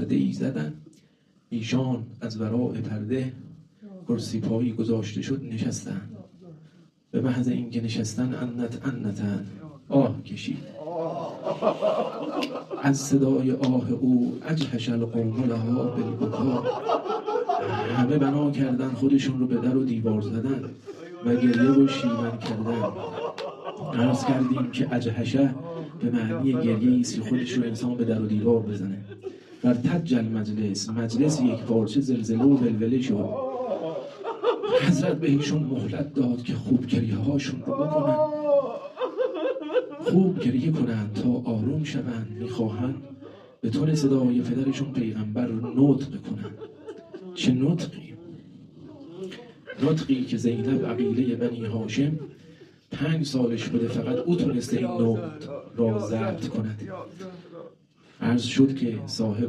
پرده ای زدن. ایشان از وراء پرده کرسی پایی گذاشته شد نشستن. به محض اینکه نشستن انتن آه کشید. از صدای آه او اجهش القوم لها بالبکا، همه بنا کردن خودشون رو به در و دیوار زدن و گریه و شیون کردن. عرض کردیم که اجهشه به معنی گریه ایست که خودش رو انسان به در و دیوار بزنه. در تج مجلس یک پارچه زلزله و ولوله شد. حضرت بهشون مهلت داد که خوب گریه هاشون رو بکنن، خوب گریه کنن تا آروم شون. میخواهن به طور صدای پدرشون پیغمبر رو نطق کنن. چه نطقی؟ نطقی که زینب عقیله بنی هاشم 5 سالش بوده، فقط او تونسته این نطق را ضبط کند. عرض شد که صاحب